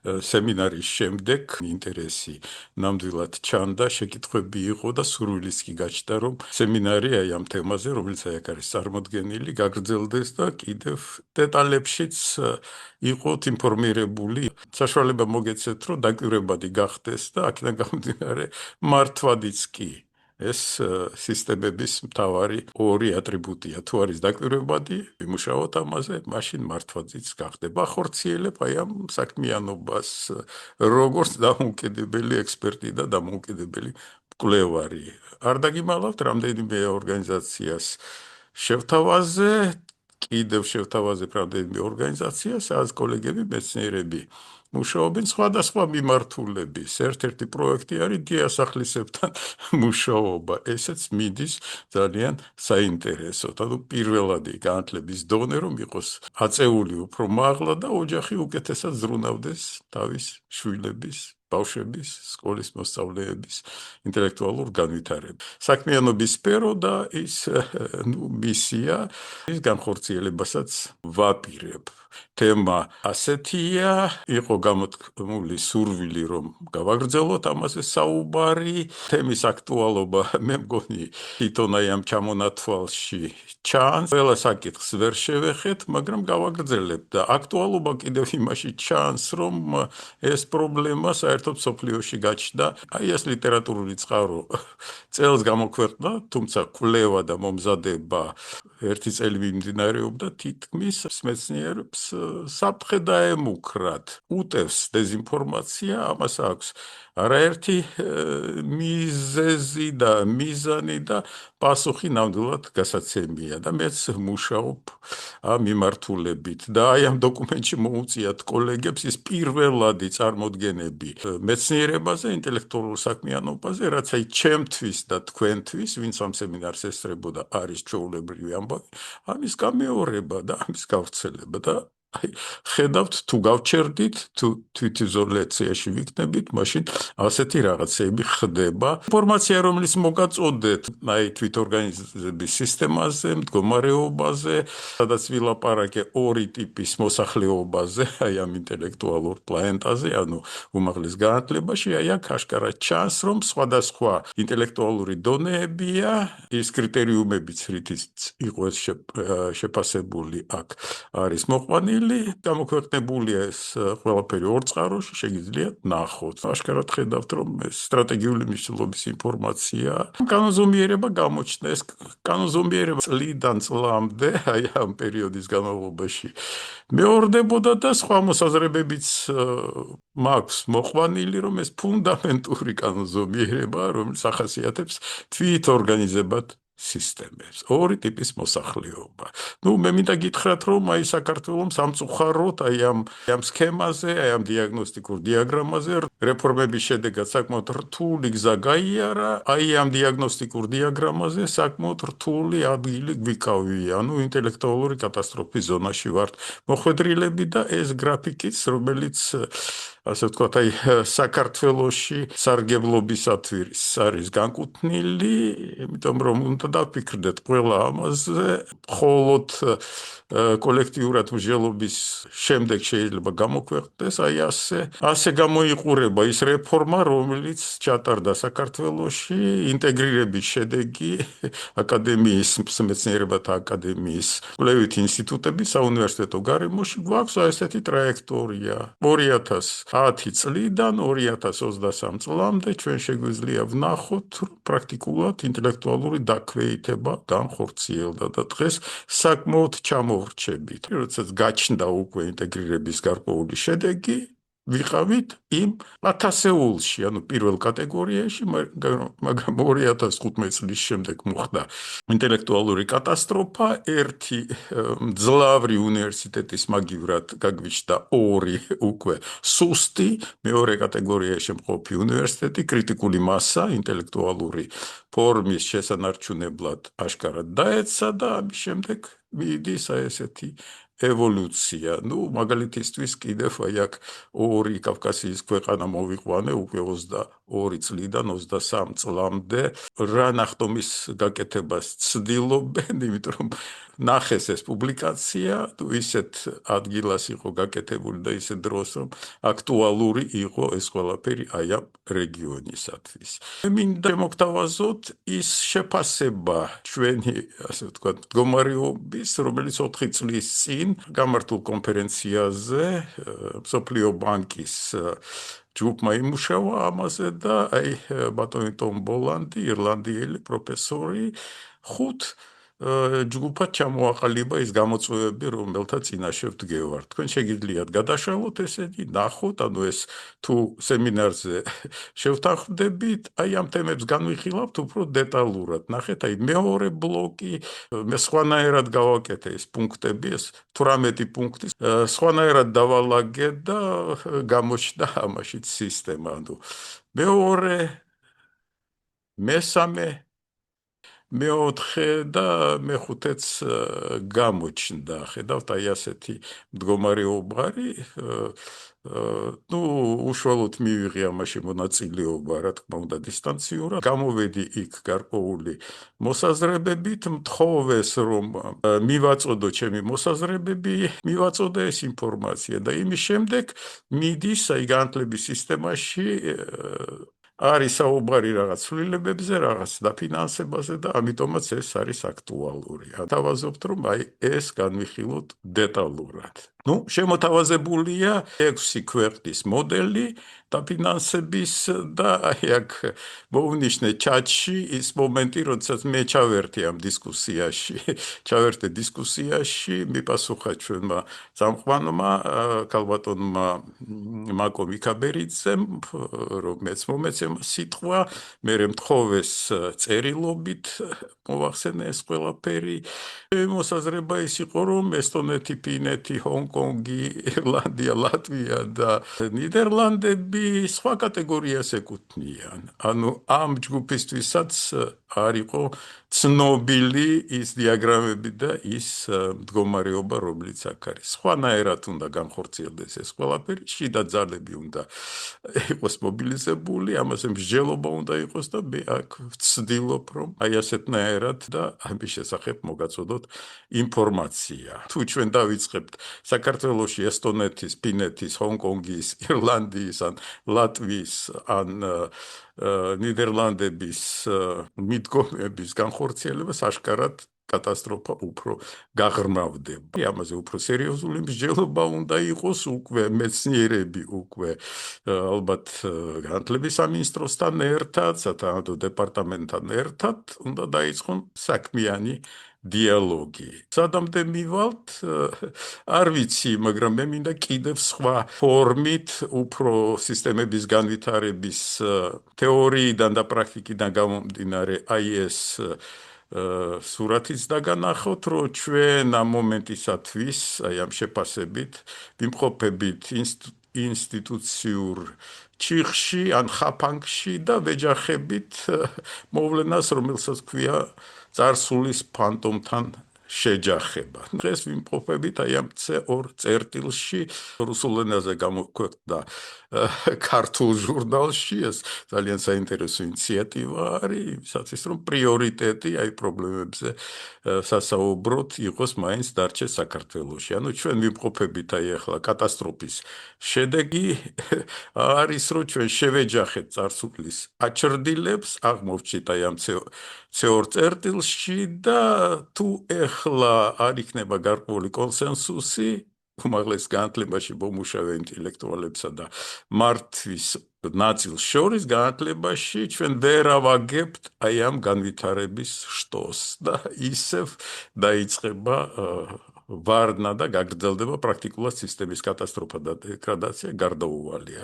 სემინარის შემდეგ ინტერესი ნამდვილად ჩანდა, შეკითხვები იყო და სურვილიც კი გაჩნდა, რომ სემინარი აი ამ თემაზე, რომელიც აქ არის წარმოდგენილი, გაგრძელდეს და კიდევ დეტალებშიც იყოთ ინფორმირებული. საშუალება მოგეცეთ, რომ დაკვირვებადი გახდეს და აქედან გამომდინარე მართვადიც კი. ეს სისტემების მთავარი ორი ატრიბუტია. თუ არის დაკვირვებადი, ვიმუშაოთ ამაზე, მაშინ მართვადიც გახდება. ახორციელებ აი ამ საქმიანობას, როგორც დამოუკიდებელი ექსპერტი და დამოუკიდებელი მკვლევარი. არ დაგიმალავთ, რამდენიმე ორგანიზაციას შევთავაზე, კიდევ შევთავაზებ რამდენიმე ორგანიზაციას, სადაც კოლეგები, მეცნიერები მუშაობენ სხვადასხვა მიმართულების. ერთ-ერთი პროექტი არის დიასახლისებთან მუშაობა. ესეც მიდის ძალიან საინტერესოდ. ანუ პირველადი განათლების დონე რომ იყოს აწეული უფრო მაღლა და ოჯახი უკეთესად ზრუნავდეს თავის შვილების, ბავშვების, სკოლის მოსწავლეების ინტელექტუალურ განვითარებას. საქმიანობის სფერო და ის მისია, ის განხორციელებასაც ვაპირებ. თემა ასეთია, იყო გამოთქმული სურვილი, რომ გავაგრძელოთ ამაზე საუბარი. თემის აქტუალობა, მე მგონი, თვითონ აი ამ ჩამონათვალში ჩანს. ყველა საკითხს ვერ შევეხეთ, მაგრამ გავაგრძელებ და აქტუალობა კიდევ იმაში ჩანს, რომ ეს პრობლემა საერთოდ მსოფლიოში გაჩნდა. აი ეს ლიტერატურული წყარო წელს გამოქვეყნდა, თუმცა კვლევა და მომზადება ერთი წელი მიმდინარეობდა, თითქმის მეცნიერებს საფრთხე დაემუქრათ. უტევს დეზინფორმაცია, ამას აქვს არაერთი მიზეზი და მიზანი და პასუხი ნამდვილად გასაცემია და მეც მუშაობ ამ მიმართულებით და აი ამ დოკუმენტში მოუწიათ კოლეგებს ის პირველადი წარმოდგენები მეცნიერებაზე, ინტელექტუალურ საქმიანობაზე, რაც აი ჩემთვის და თქვენთვის, ვინც ამ სემინარს ესწრებოდა, არის ჩვეულებრივი ამბავი, ამის გამეორება და ამის გავრცელება და აი ხედავთ თუ გავჩერდით, თუ თვითიზოლაციაში ვიქნებით, მაშინ ასეთი რაღაცები ხდება. ინფორმაცია, რომელიც მოგაწოდეთ, აი თვითორგანიზების სისტემაზე, მდგომარეობაზე, სადაც ვილაპარაკე ორი ტიპის მოსახლეობაზე, აი ამ ინტელექტუალურ პლანეტაზე, ანუ უმაღლეს განათლებაში, აი აქ აშკარად ჩანს, რომ სხვადასხვა ინტელექტუალური დონეებია, ის კრიტერიუმებიც, რითიც იყო ეს შეფასებული აქ არის მოყვანილი. გამოქვეყნებულია ეს ყველაფერი ორ წყაროში, შეგიძლიათ ნახოთ. აშკარად ხედავთ, რომ ეს სტრატეგიული მნიშვნელობის ინფორმაცია. კანონზომიერება გამოჩნდა, ეს კანონზომიერება წლიდან წლამდე, აი ამ პერიოდის განმავლობაში მეორდებოდა და სხვა მოსაზრებებიც მაქვს მოყვანილი, რომ ეს ფუნდამენტური კანონზომიერება, რომელიც ახასიათებს თვითორგანიზებად სისტემებს. ორი ტიპის მოსახლეობა. მე მინდა გითხრათ, რომ აი საქართველოს სამწუხაროდ აი ამ სქემაზე, აი ამ დიაგნოსტიკურ დიაგრამაზე რეფორმების შედეგად საკმაოდ რთული გზა გაიარა, აი ამ დიაგნოსტიკურ დიაგრამაზე საკმაოდ რთული ადგილი გვიკავია. ანუ ინტელექტუალური კატასტროფის ზონაში ვართ მოხვედრილები და ეს გრაფიკიც, რომელიც ასე ვთქვათ, აი საქართველოში სარგებლობისათვის არის განკუთვნილი, იმიტომ რომ უნდა დავფიქრდეთ ყველა ამაზე, მხოლოდ კოლექტიურად მსჯელობის შემდეგ შეიძლება გამოქვეყნდეს, აი ასე გამოიყურება ის რეფორმა, რომელიც ჩატარდა საქართველოში, ინტეგრირების შედეგი აკადემიის, მეცნიერებათა აკადემიის კვლევით ინსტიტუტების საუნივერსიტეტო გარემოში გვაქვს ესეთი ტრაექტორია. 2010 წლიდან 2023 წლამდე ჩვენ შეგვიძლია ვნახოთ, რომ პრაქტიკულად ინტელექტუალური დაქვეითება განხორციელდა და დღეს საკმაოდ ჩამოვრჩებით. როდესაც გაჩნდა უკვე ინტეგრირების გარკვეული შედეგი, ვიყავით იმ 1000-ულში, ანუ პირველ კატეგორიაში, მაგრამ 2015 წლის შემდეგ მოხდა ინტელექტუალური კატასტროფა, ერთი მძლავრი უნივერსიტეტის მაგივრად გაგვიჩნდა ორი უკვე სუსტი, მეორე კატეგორიაში მყოფი უნივერსიტეტი, კრიტიკული მასა, ინტელექტუალური ფორმის შესანარჩუნებლად აშკარად დაეცა და ამის შემდეგ მიდის ესეთი ევოლუცია. მაგალითისთვის კიდევ აი აქ ორი კავკასიის ქვეყანა მოვიყვანე უკვე 22 წლიდან 23 წლამდე რა ნახტომის გაკეთებას ცდილობენ, იმიტომ რომ ნახეს ეს პუბლიკაცია, ისეთ ადგილას იყო გაკეთებული და ისეთ დროს, რომ აქტუალური იყო ეს ყველაფერი აი ამ რეგიონისათვის. მე მინდა მოგთავაზოთ ის შეფასება ჩვენი, ასე ვთქვათ, მდგომარეობის, რომელიც 4 წლის წინ გამართულ კონფერენციაზე მსოფლიო ბანკის ჯგუფმა იმუშავა ამაზე და აი ბატონი ტომ ბოლანდი, ირლანდიელი პროფესორი, 5 ჯგუფად ჩამოაყალიბა ის გამოწვევები, რომელთა წინაშე ვდგევართ. თქვენ შეგიძლიათ გადაშალოთ ესენი, ნახოთ, ეს თუ სემინარზე შევთანხმდებით, აი ამ თემებს განვიხილავთ უფრო დეტალურად. ნახეთ, აი მეორე ბლოკი, მე სხვანაირად გავაკეთე ეს პუნქტები, ეს 18 პუნქტი, სხვანაირად დავალაგე და გამოჩნდა ამაშიც სისტემა. მეორე, მესამე, მეოთხე და მეხუთეც გამოჩნდა. ხედავთ, აი ასეთი მდგომარეობა არის. უშუალოდ მივიღე ამაში მონაწილეობა, რა თქმა უნდა, დისტანციურად. გამოვედი იქ გარკვეული მოსაზრებებით, მთხოვეს რომ მივაწოდო ჩემი მოსაზრებები, მივაწოდე ეს ინფორმაცია და იმის შემდეგ მიდის აი განათლების სისტემაში არის საუბარი რაღაც ცვლილებებზე, რაღაც დაფინანსებაზე და ამიტომაც ეს არის აქტუალური. თავაზობთ, რომ აი ეს განვიხილოთ დეტალურად. შემოთავაზებულია 6 ქვეყნის მოდელი დაფინანსების და აი აქ მოვნიშნე ჩატში ის მომენტი, როდესაც მე ჩავერთე ამ დისკუსიაში, მიპასუხა ჩვენმა წამყვანმა ქალბატონმა მაკო მიქაბერიძემ, რომ მეც მომეცემა სიტყვა, მე მთხოვეს წერილობით მოვახსენე ეს ყველაფერი. მოსაზრება ის იყო, რომ ესტონეთი, ფინეთი, ჰონკონგი, ირლანდია, ლატვია და ნიდერლანდები სხვა კატეგორიას ეკუთვნიან. ამ ჯგუფისთვისაც არ იყო ცნობილი ის დიაგრამები და ის მდგომარეობა, რომელიც აქ არის. სხვანაირად უნდა განხორციელდეს ეს ყველაფერი, შიდა ძალები უნდა იყოს მობილიზებული, ამაზე მსჯელობა უნდა იყოს და მე აქ ვცდილობ, რომ აი ასეთნაირად და ამის შესახებ მოგაწოდოთ ინფორმაცია. თუ ჩვენ დავიწყებთ საქართველოში ესტონეთის, ფინეთის, ჰონკონგის, ირლანდიის ან ლატვიის ან ნიდერლანდების მიდგომების განხორციელებას ашკარად კატასტროფა უფრო გაღრმავდება. ამაზე უფრო სერიოზული მსჯელობა უნდა იყოს, უკვე მეცნიერები უკვე ალბათ განათლების სამინისტროსთან ერთად, სათანადო დეპარტამენტთან ერთად უნდა დაიწყონ საქმიანი დიალოგი. სადამდე მივალთ, არ ვიცი, მაგრამ მე მინდა კიდევ სხვა ფორმით უფრო სისტემების განვითარების თეორიიდან და პრაქტიკიდან გამომდინარე აი ეს სურათიც დაგანახოთ, რომ ჩვენ ამ მომენტისათვის, აი ამ შეფასებით, ვიმყოფებით ინსტიტუციურ ჩიხში ან ხაფანგში და ვეჯახებით მოვლენას, რომელსაც ქვია წარსულის ფანტომთან შეჯახება. დღეს ვიმყოფებით აი ამ C2 წერტილში, რუსულ ენაზე გამოქვეყნდა ქართულ ჟურნალში, ეს ძალიან საინტერესო ინიციატივა არის, იმისათვის რომ პრიორიტეტი აი პრობლემებზე სასაუბროთ იყოს მაინც დარჩეს საქართველოში. ჩვენ ვიმყოფებით აი ახლა კატასტროფის შედეგი არის, რომ ჩვენ შევეჯახეთ წარსულის აჩრდილებს, აღმოვჩით აი ამ C2 წერტილში და თუ ეხლა არ იქნება გარკვეული კონსენსუსი უმაღლეს განათლებაში მომუშავე ინტელექტუალებსა და მართვის ნაწილს შორის განათლებაში ჩვენ ვერ ავაგებთ აი ამ განვითარების შტოს და ისევ დაიწყება ვარნა და გაგრძელდება პრაქტიკულად სისტემის კატასტროფა და დეგრადაცია გარდაუვალია.